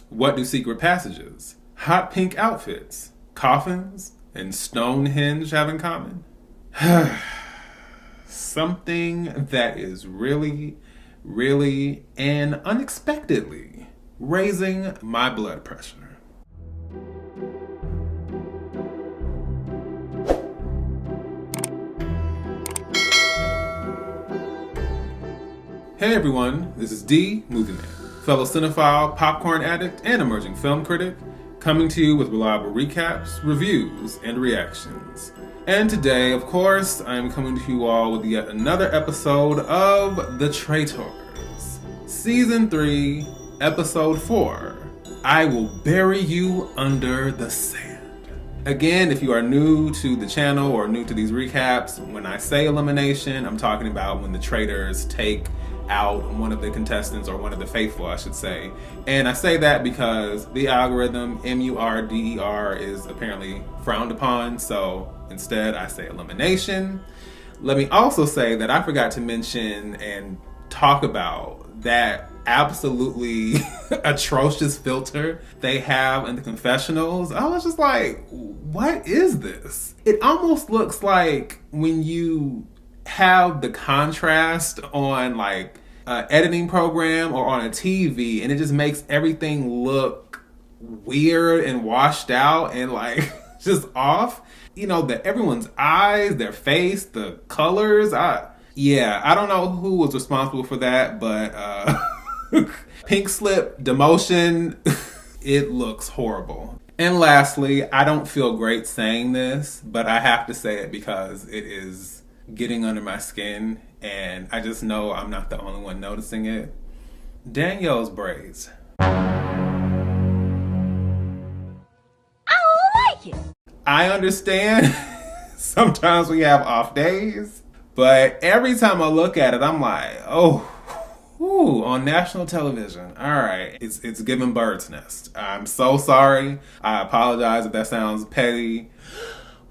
What do secret passages, hot pink outfits, coffins, and Stonehenge have in common? Something that is really, really, and unexpectedly raising my blood pressure. Hey everyone, this is D, Movie Man, fellow cinephile, popcorn addict, and emerging film critic, coming to you with reliable recaps, reviews, and reactions. And today, of course, I am coming to you all with yet another episode of The Traitors. Season 3, Episode 4, I Will Bury You Under the Sand. Again, if you are new to the channel or new to these recaps, when I say elimination, I'm talking about when the traitors take out one of the contestants, or one of the faithful, I should say. And I say that because the algorithm, MURDER, is apparently frowned upon, so instead I say elimination. Let me also say that I forgot to mention and talk about that absolutely atrocious filter they have in the confessionals. I was just like, what is this? It almost looks like when you have the contrast on like an editing program or on a TV, and it just makes everything look weird and washed out and like just off. You know, everyone's eyes, their face, the colors. I don't know who was responsible for that, but pink slip, demotion, it looks horrible. And lastly, I don't feel great saying this, but I have to say it because it is getting under my skin, and I just know I'm not the only one noticing it. Danielle's braids. I don't like it. I understand sometimes we have off days, but every time I look at it, I'm like, on national television. All right, it's giving bird's nest. I'm so sorry. I apologize if that sounds petty.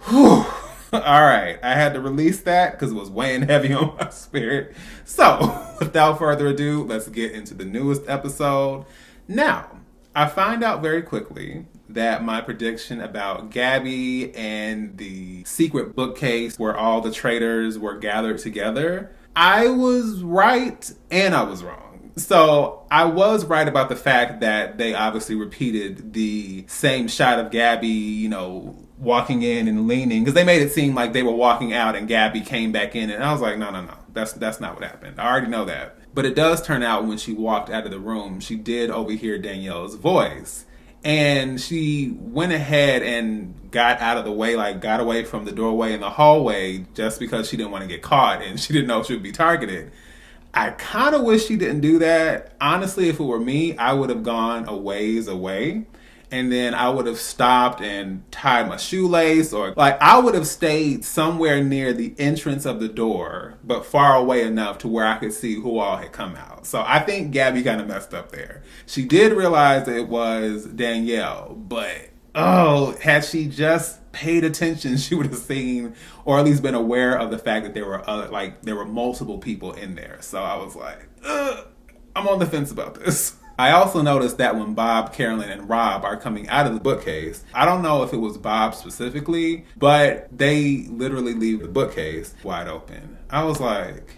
Whew. All right, I had to release that because it was weighing heavy on my spirit. So, without further ado, let's get into the newest episode. Now, I find out very quickly that my prediction about Gabby and the secret bookcase where all the traitors were gathered together, I was right and I was wrong. So I was right about the fact that they obviously repeated the same shot of Gabby, walking in and leaning, because they made it seem like they were walking out and Gabby came back in, and I was like, no, that's not what happened. I already know that. But it does turn out when she walked out of the room, she did overhear Danielle's voice, and she went ahead and got out of the way, like got away from the doorway in the hallway just because she didn't want to get caught and she didn't know she would be targeted. I kind of wish she didn't do that. Honestly, if it were me, I would have gone a ways away. And then I would have stopped and tied my shoelace, or like I would have stayed somewhere near the entrance of the door, but far away enough to where I could see who all had come out. So I think Gabby kind of messed up there. She did realize that it was Danielle, but had she just paid attention, she would have seen, or at least been aware of the fact that there were multiple people in there. So I was like, I'm on the fence about this. I also noticed that when Bob, Carolyn, and Rob are coming out of the bookcase, I don't know if it was Bob specifically, but they literally leave the bookcase wide open. I was like,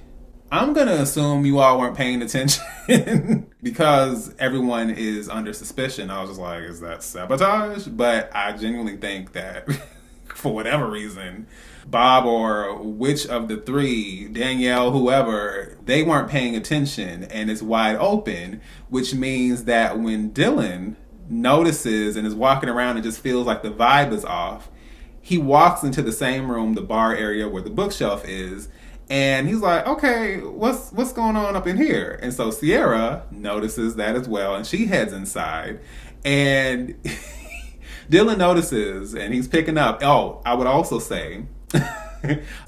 I'm going to assume you all weren't paying attention because everyone is under suspicion. I was just like, is that sabotage? But I genuinely think that for whatever reason, Bob or which of the three, Danielle, whoever, they weren't paying attention and it's wide open, which means that when Dylan notices and is walking around and just feels like the vibe is off, he walks into the same room, the bar area where the bookshelf is, and he's like, okay, what's going on up in here? And so Ciara notices that as well, and she heads inside, and Dylan notices, and he's picking up. Oh, I would also say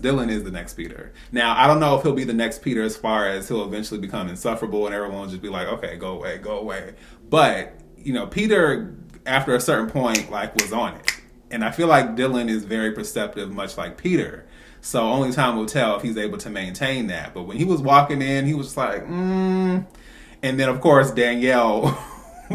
Dylan is the next Peter. Now, I don't know if he'll be the next Peter as far as he'll eventually become insufferable and everyone will just be like, okay, go away, go away. But, Peter, after a certain point, was on it. And I feel like Dylan is very perceptive, much like Peter. So only time will tell if he's able to maintain that. But when he was walking in, he was just like, And then, of course, Danielle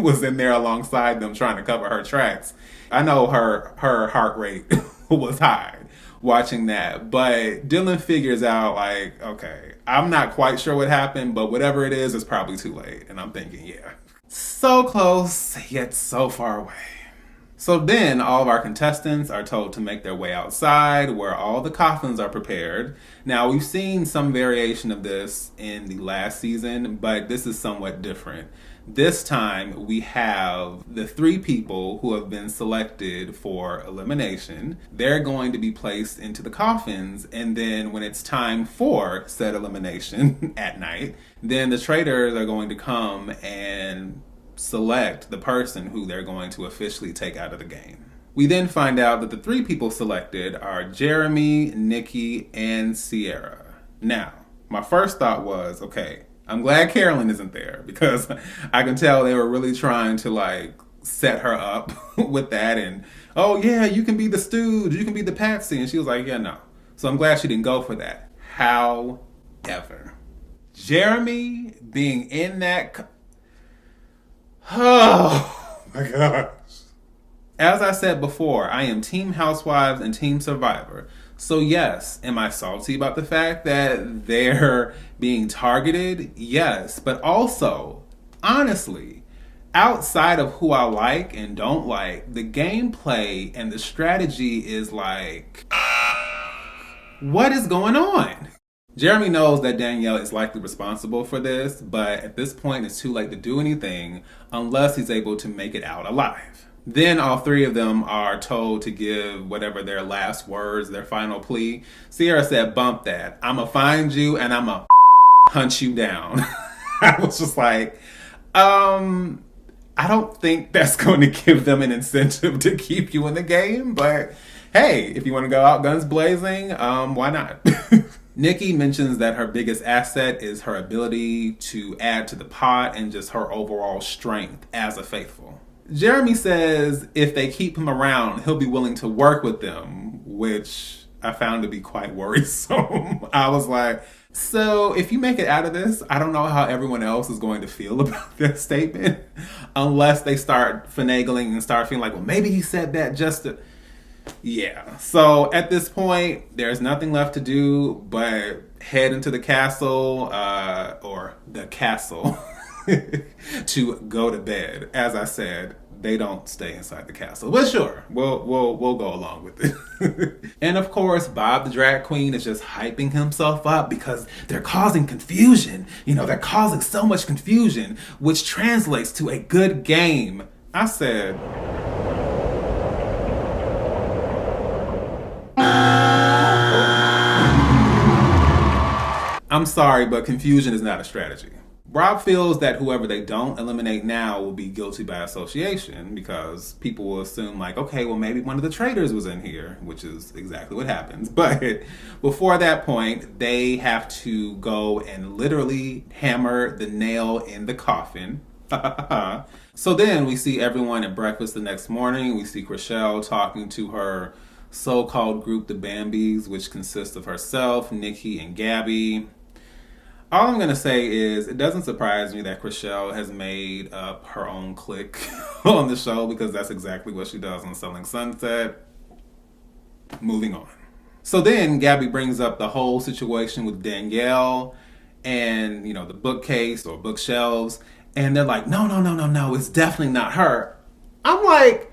was in there alongside them trying to cover her tracks. I know her heart rate was high watching that, but Dylan figures out like, okay, I'm not quite sure what happened, but whatever it is, it's probably too late. And I'm thinking, yeah, so close, yet so far away. So then all of our contestants are told to make their way outside where all the coffins are prepared. Now, we've seen some variation of this in the last season, but this is somewhat different. This time, we have the 3 people who have been selected for elimination. They're going to be placed into the coffins, and then when it's time for said elimination at night, then the traitors are going to come and select the person who they're going to officially take out of the game. We then find out that the 3 people selected are Jeremy, Nikki, and Ciara. Now, my first thought was, okay, I'm glad Carolyn isn't there because I can tell they were really trying to like set her up with that and, oh yeah, you can be the stooge, you can be the patsy. And she was like, yeah, no. So I'm glad she didn't go for that. However, Jeremy being in that... Oh my gosh. As I said before, I am Team Housewives and Team Survivor. So yes, am I salty about the fact that they're being targeted? Yes, but also, honestly, outside of who I like and don't like, the gameplay and the strategy is like, what is going on? Jeremy knows that Danielle is likely responsible for this, but at this point it's too late to do anything unless he's able to make it out alive. Then all 3 of them are told to give whatever their last words, their final plea. Ciara said, bump that. I'ma find you and I'ma hunt you down. I was just like, I don't think that's going to give them an incentive to keep you in the game, but hey, if you want to go out guns blazing, why not? Nikki mentions that her biggest asset is her ability to add to the pot and just her overall strength as a faithful. Jeremy says if they keep him around, he'll be willing to work with them, which I found to be quite worrisome. I was like, so if you make it out of this, I don't know how everyone else is going to feel about that statement unless they start finagling and start feeling like, well, maybe he said that just to... Yeah. So at this point, there's nothing left to do but head into the castle, or the castle, to go to bed. As I said, they don't stay inside the castle. But sure, we'll go along with it. And of course, Bob the drag queen is just hyping himself up because they're causing confusion. You know, they're causing so much confusion, which translates to a good game. I said... I'm sorry, but confusion is not a strategy. Rob feels that whoever they don't eliminate now will be guilty by association because people will assume like, okay, well maybe one of the traitors was in here, which is exactly what happens. But before that point, they have to go and literally hammer the nail in the coffin. So then we see everyone at breakfast the next morning. We see Chrishell talking to her so-called group, the Bambis, which consists of herself, Nikki, and Gabby. All I'm going to say is it doesn't surprise me that Chrishell has made up her own clique on the show because that's exactly what she does on Selling Sunset. Moving on. So then Gabby brings up the whole situation with Danielle and, you know, the bookcase or bookshelves. And they're like, no, it's definitely not her. I'm like,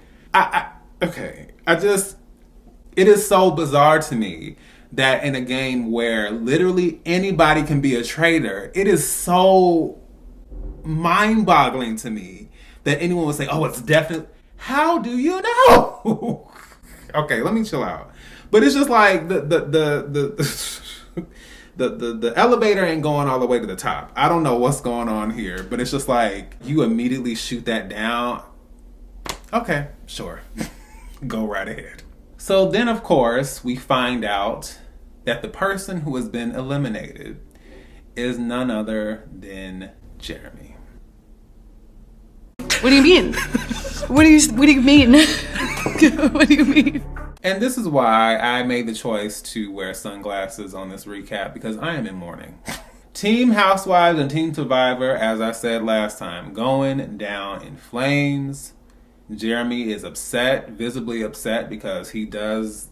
it is so bizarre to me that in a game where literally anybody can be a traitor, it is so mind-boggling to me that anyone would say, oh, it's definitely... How do you know? Okay, let me chill out. But it's just like the elevator ain't going all the way to the top. I don't know what's going on here, but it's just like you immediately shoot that down. Okay, sure. Go right ahead. So then, of course, we find out that the person who has been eliminated is none other than Jeremy. What do you mean? What do you mean? What do you mean? And this is why I made the choice to wear sunglasses on this recap, because I am in mourning. Team Housewives and Team Survivor, as I said last time, going down in flames. Jeremy is upset, visibly upset, because he does,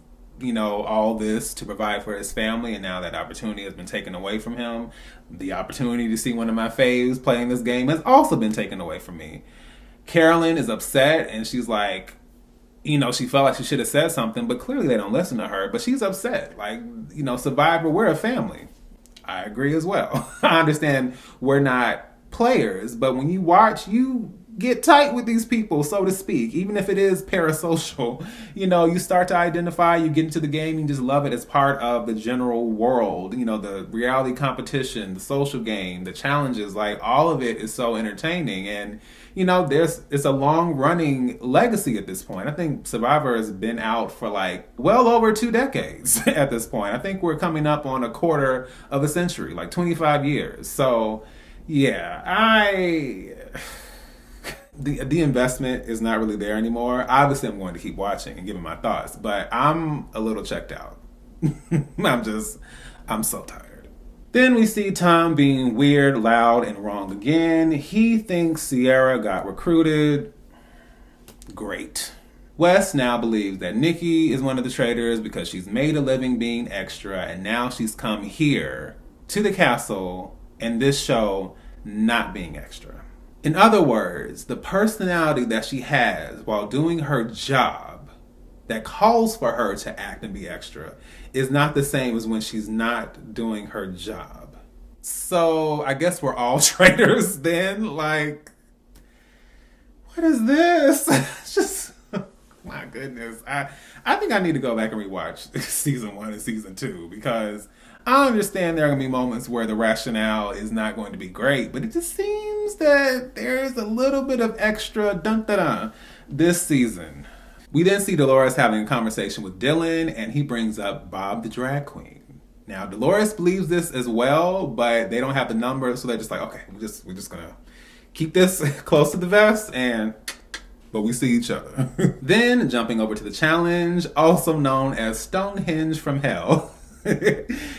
all this to provide for his family, and now that opportunity has been taken away from him. The opportunity to see one of my faves playing this game has also been taken away from me. Carolyn is upset, and she's like, she felt like she should have said something, but clearly they don't listen to her. But she's upset. Like, Survivor, we're a family. I agree as well. I understand we're not players, but when you watch, you get tight with these people, so to speak. Even if it is parasocial, you start to identify, you get into the game, you just love it as part of the general world. The reality competition, the social game, the challenges, like all of it is so entertaining. And, it's a long running legacy at this point. I think Survivor has been out for like well over 2 decades at this point. I think we're coming up on a quarter of a century, like 25 years. So yeah, the investment is not really there anymore. Obviously, I'm going to keep watching and giving my thoughts, but I'm a little checked out. I'm so tired. Then we see Tom being weird, loud, and wrong again. He thinks Ciara got recruited. Great. Wes now believes that Nikki is one of the traitors because she's made a living being extra, and now she's come here to the castle and this show not being extra. In other words, the personality that she has while doing her job that calls for her to act and be extra is not the same as when she's not doing her job. So I guess we're all traitors then. Like, what is this? It's just, my goodness. I think I need to go back and rewatch season 1 and season 2, because I understand there are going to be moments where the rationale is not going to be great, but it just seems that there's a little bit of extra dun-da-dun this season. We then see Dolores having a conversation with Dylan, and he brings up Bob the drag queen. Now, Dolores believes this as well, but they don't have the number, so they're just like, okay, we're just going to keep this close to the vest, but we see each other. Then, jumping over to the challenge, also known as Stonehenge from Hell,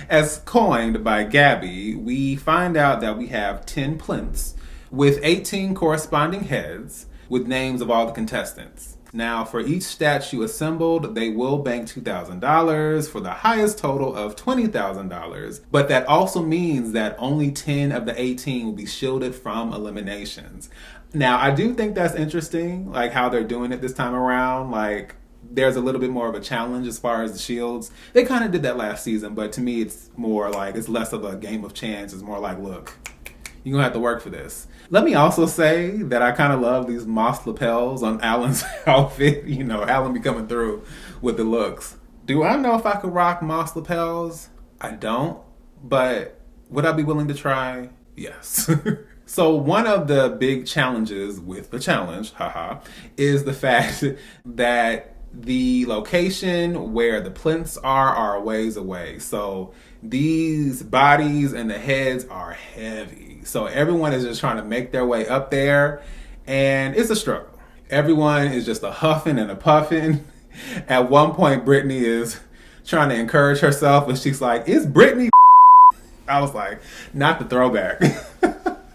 as coined by Gabby, we find out that we have 10 plinths with 18 corresponding heads with names of all the contestants. Now, for each statue assembled, they will bank $2,000 for the highest total of $20,000. But that also means that only 10 of the 18 will be shielded from eliminations. Now, I do think that's interesting, like how they're doing it this time around. Like, there's a little bit more of a challenge as far as the shields. They kind of did that last season, but to me, it's more like, it's less of a game of chance. It's more like, look, you're going to have to work for this. Let me also say that I kind of love these moss lapels on Alan's outfit. Alan be coming through with the looks. Do I know if I could rock moss lapels? I don't. But would I be willing to try? Yes. So one of the big challenges with the challenge, is the fact that the location where the plinths are a ways away. So these bodies and the heads are heavy. So everyone is just trying to make their way up there, and it's a struggle. Everyone is just a huffing and a puffing. At one point, Britney is trying to encourage herself, and she's like, "Is Britney?" I was like, not the throwback.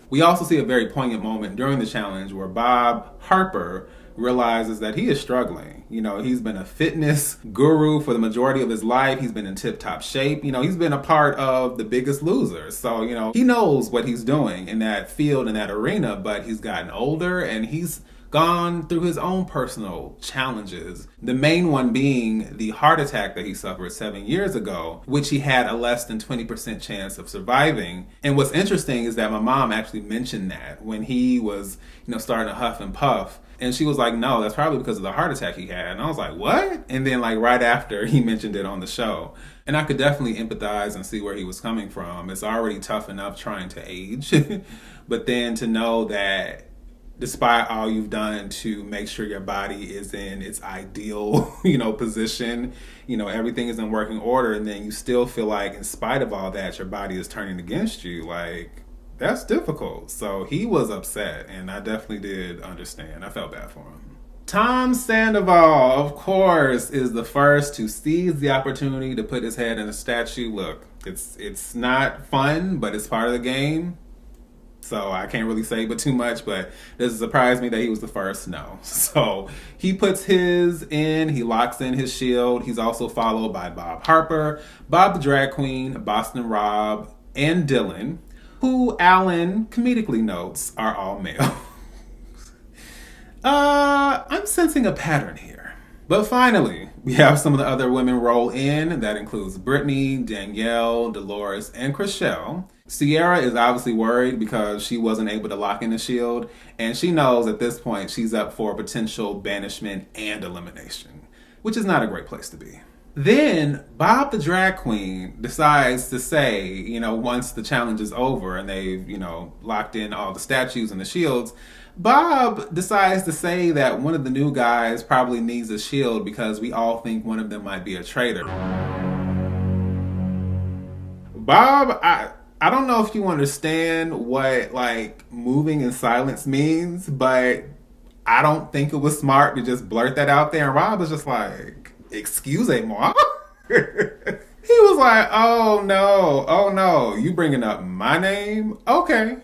We also see a very poignant moment during the challenge where Harper realizes that he is struggling. He's been a fitness guru for the majority of his life. He's been in tip-top shape. He's been a part of The Biggest Loser. So, he knows what he's doing in that field, in that arena, but he's gotten older and he's gone through his own personal challenges. The main one being the heart attack that he suffered 7 years ago, which he had a less than 20% chance of surviving. And what's interesting is that my mom actually mentioned that when he was, starting to huff and puff. And she was like, no, that's probably because of the heart attack he had. And I was like, what? And then right after, he mentioned it on the show. And I could definitely empathize and see where he was coming from. It's already tough enough trying to age. But then to know that despite all you've done to make sure your body is in its ideal, position, everything is in working order, and then you still feel like in spite of all that, your body is turning against you, that's difficult. So he was upset, and I definitely did understand. I felt bad for him. Tom Sandoval, of course, is the first to seize the opportunity to put his head in a statue. Look, It's not fun, but it's part of the game. So I can't really say but too much, but it doesn't surprise me that he was the first. No. So he puts his in, he locks in his shield. He's also followed by Bob Harper, Bob the Drag Queen, Boston Rob, and Dylan, who Alan comedically notes are all male. I'm sensing a pattern here. But finally, we have some of the other women roll in. That includes Britney, Danielle, Dolores, and Chrishell. Ciara is obviously worried because she wasn't able to lock in the shield, and she knows at this point she's up for potential banishment and elimination, which is not a great place to be. Then Bob the Drag Queen decides to say, once the challenge is over and they've, locked in all the statues and the shields, Bob decides to say that one of the new guys probably needs a shield because we all think one of them might be a traitor. Bob, I don't know if you understand what, moving in silence means, but I don't think it was smart to just blurt that out there. And Rob was just like, excusez-moi? He was like, oh no, you bringing up my name? Okay.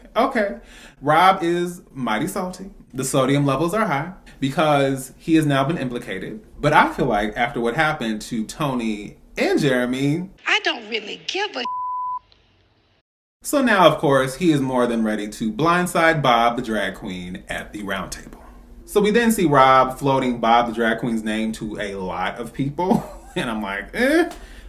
Rob is mighty salty. The sodium levels are high because he has now been implicated. But I feel like after what happened to Tony and Jeremy, I don't really give a So now, of course, he is more than ready to blindside Bob the Drag Queen at the round table. So we then see Rob floating Bob the Drag Queen's name to a lot of people. And I'm like,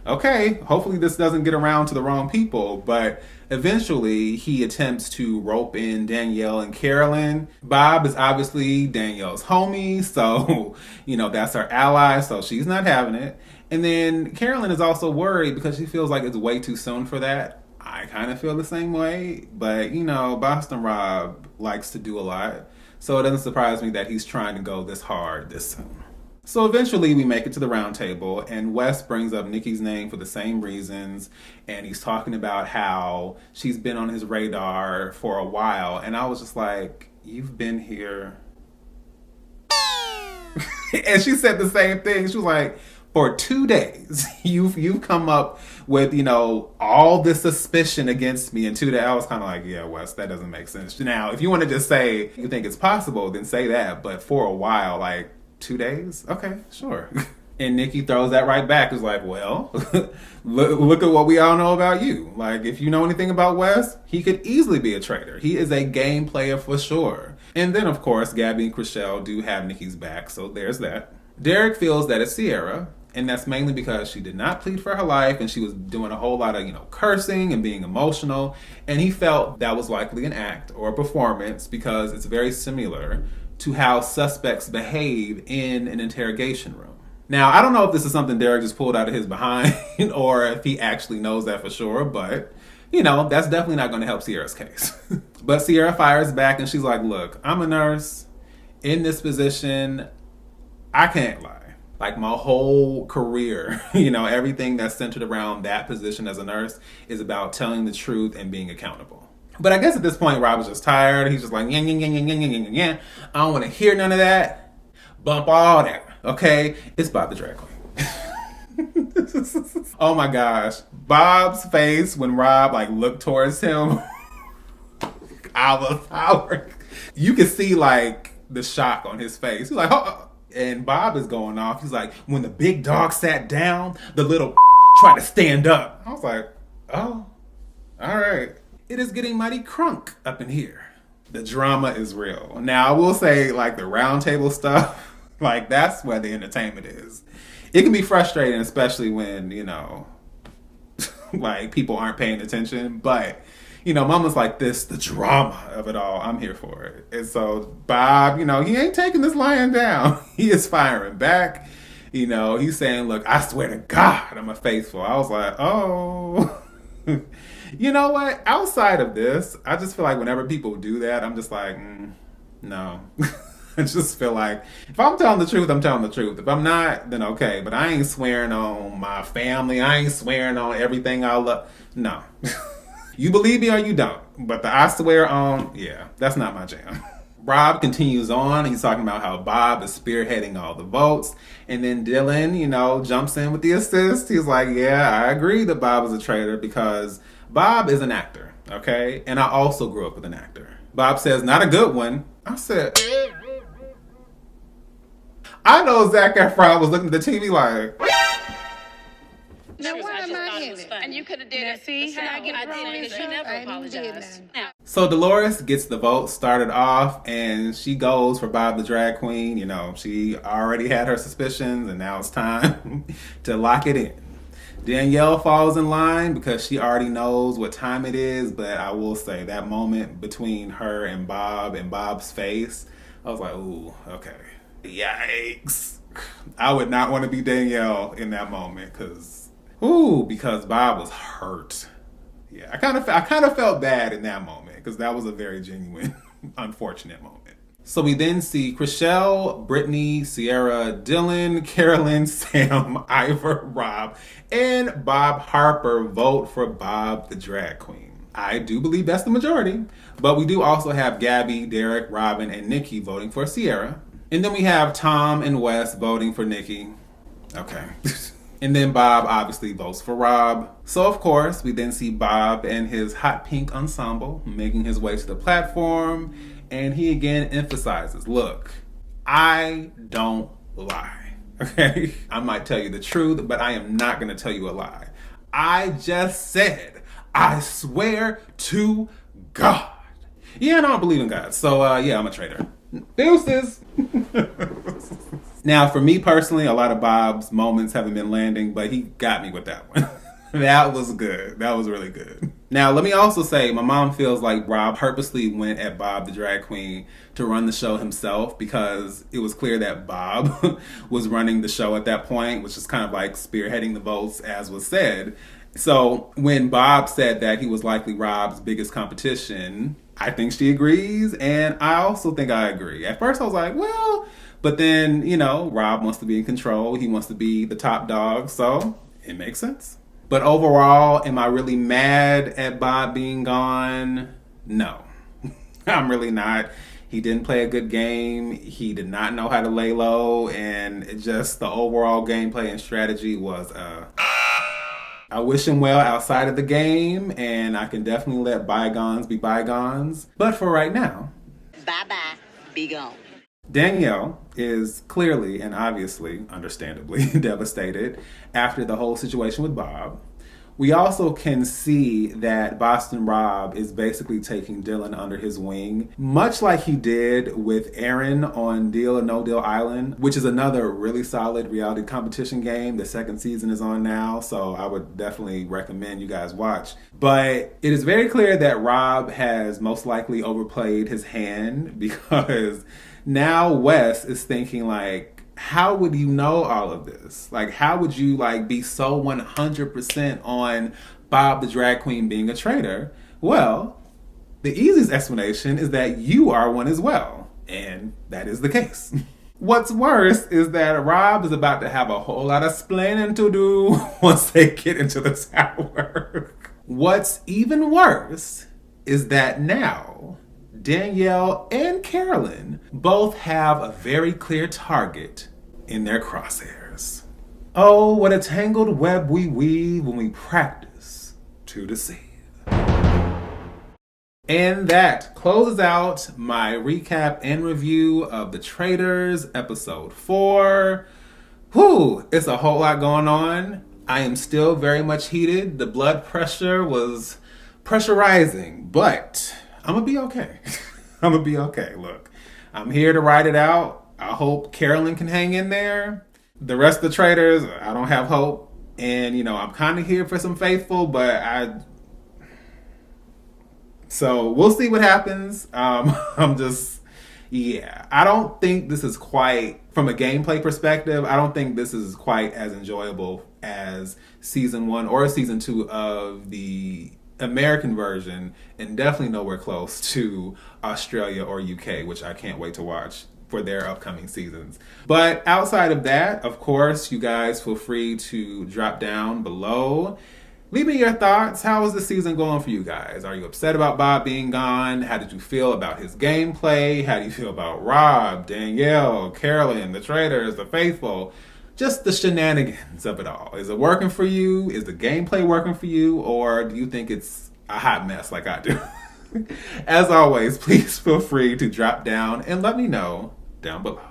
okay, hopefully this doesn't get around to the wrong people. But eventually he attempts to rope in Danielle and Carolyn. Bob is obviously Danielle's homie, so, that's her ally, so she's not having it. And then Carolyn is also worried because she feels like it's way too soon for that. I kind of feel the same way, but, Boston Rob likes to do a lot, so it doesn't surprise me that he's trying to go this hard this soon. So eventually we make it to the round table, and Wes brings up Nikki's name for the same reasons, and he's talking about how she's been on his radar for a while, and I was just like, you've been here. And she said the same thing. She was like, for 2 days, you've come up with, all this suspicion against me in 2 days. I was kind of like, yeah, Wes, that doesn't make sense. Now, if you want to just say you think it's possible, then say that. But for a while, 2 days? Okay, sure. And Nikki throws that right back. It's like, well, look at what we all know about you. If you know anything about Wes, he could easily be a traitor. He is a game player for sure. And then, of course, Gabby and Chrishell do have Nikki's back, so there's that. Derek feels that it's Ciara, and that's mainly because she did not plead for her life, and she was doing a whole lot of, cursing and being emotional, and he felt that was likely an act or a performance because it's very similar to how suspects behave in an interrogation room. Now, I don't know if this is something Derek just pulled out of his behind or if he actually knows that for sure, but, that's definitely not going to help Ciara's case. But Ciara fires back and she's like, look, I'm a nurse in this position. I can't lie. My whole career, everything that's centered around that position as a nurse is about telling the truth and being accountable. But I guess at this point, Rob was just tired. He's just like, yeah. I don't want to hear none of that. Bump all that, okay? It's Bob the Drag Queen. Oh my gosh. Bob's face when Rob, looked towards him, you could see, the shock on his face. He's like, oh. And Bob is going off. He's like, when the big dog sat down, the little tried to stand up. I was like, oh, all right. It is getting mighty crunk up in here. The drama is real. Now, I will say, the round table stuff, that's where the entertainment is. It can be frustrating, especially when, people aren't paying attention. But, Mama's like this, the drama of it all. I'm here for it. And so Bob, he ain't taking this lying down. He is firing back. He's saying, look, I swear to God, I'm a faithful. I was like, oh. You know what? Outside of this, I just feel like whenever people do that, I'm just like, no. I just feel like if I'm telling the truth, I'm telling the truth. If I'm not, then okay. But I ain't swearing on my family. I ain't swearing on everything I love. No. You believe me or you don't. But the I swear on, yeah, that's not my jam. Rob continues on. He's talking about how Bob is spearheading all the votes. And then Dylan, jumps in with the assist. He's like, yeah, I agree that Bob is a traitor because Bob is an actor, okay? And I also grew up with an actor. Bob says, not a good one. I said, I know Zac Efron was looking at the TV like... Now, why am I in it? And you could have did it. See how I get I thrown did in because you never apologized. So Dolores gets the vote started off, and she goes for Bob the drag queen. She already had her suspicions, and now it's time to lock it in. Danielle falls in line because she already knows what time it is, but I will say that moment between her and Bob's face, I was like, ooh, okay. Yikes. I would not want to be Danielle in that moment because Bob was hurt. Yeah, I kind of felt bad in that moment because that was a very genuine, unfortunate moment. So we then see Chrishell, Britney, Ciara, Dylan, Carolyn, Sam, Ivar, Rob, and Bob Harper vote for Bob the drag queen. I do believe that's the majority, but we do also have Gabby, Derek, Robin, and Nikki voting for Ciara. And then we have Tom and Wes voting for Nikki. Okay. And then Bob obviously votes for Rob. So of course, we then see Bob and his hot pink ensemble making his way to the platform. And he again emphasizes, look, I don't lie, okay? I might tell you the truth, but I am not gonna tell you a lie. I just said, I swear to God. Yeah, and I don't believe in God, so yeah, I'm a traitor. Deuces. Now, for me personally, a lot of Bob's moments haven't been landing, but he got me with that one. That was good. That was really good. Now, let me also say, my mom feels like Rob purposely went at Bob the drag queen to run the show himself because it was clear that Bob was running the show at that point, which is kind of like spearheading the votes, as was said. So when Bob said that he was likely Rob's biggest competition, I think she agrees, and I also think I agree. At first I was like, well, but then, Rob wants to be in control. He wants to be the top dog, so it makes sense. But overall, am I really mad at Bob being gone? No, I'm really not. He didn't play a good game. He did not know how to lay low, and the overall gameplay and strategy was I wish him well outside of the game, and I can definitely let bygones be bygones. But for right now, Bye-bye. Be gone. Danielle is clearly and obviously, understandably, devastated after the whole situation with Bob. We also can see that Boston Rob is basically taking Dylan under his wing, much like he did with Aaron on Deal or No Deal Island, which is another really solid reality competition game. The second season is on now, so I would definitely recommend you guys watch. But it is very clear that Rob has most likely overplayed his hand because now Wes is thinking like, how would you know all of this? Like, how would you be so 100% on Bob the drag queen being a traitor? Well, the easiest explanation is that you are one as well. And that is the case. What's worse is that Rob is about to have a whole lot of splaining to do once they get into the tower. What's even worse is that now Danielle and Carolyn both have a very clear target in their crosshairs. Oh, what a tangled web we weave when we practice to deceive. And that closes out my recap and review of The Traitors, episode 4. Whew, it's a whole lot going on. I am still very much heated. The blood pressure was pressurizing, but I'm gonna be okay. I'm gonna be okay. Look, I'm here to ride it out. I hope Carolyn can hang in there. The rest of the Traitors, I don't have hope. And, I'm kind of here for some faithful, but so we'll see what happens. I don't think this is quite, from a gameplay perspective, I don't think this is quite as enjoyable as season 1 or season 2 of the American version, and definitely nowhere close to Australia or UK, which I can't wait to watch for their upcoming seasons. But outside of that, of course, you guys feel free to drop down below. Leave me your thoughts. How is the season going for you guys? Are you upset about Bob being gone? How did you feel about his gameplay? How do you feel about Rob, Danielle, Carolyn, the Traitors, the Faithful? Just the shenanigans of it all. Is it working for you? Is the gameplay working for you? Or do you think it's a hot mess like I do? As always, please feel free to drop down and let me know down below.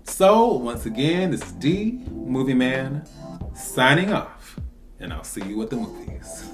So, once again, this is D, Movie Man, signing off. And I'll see you at the movies.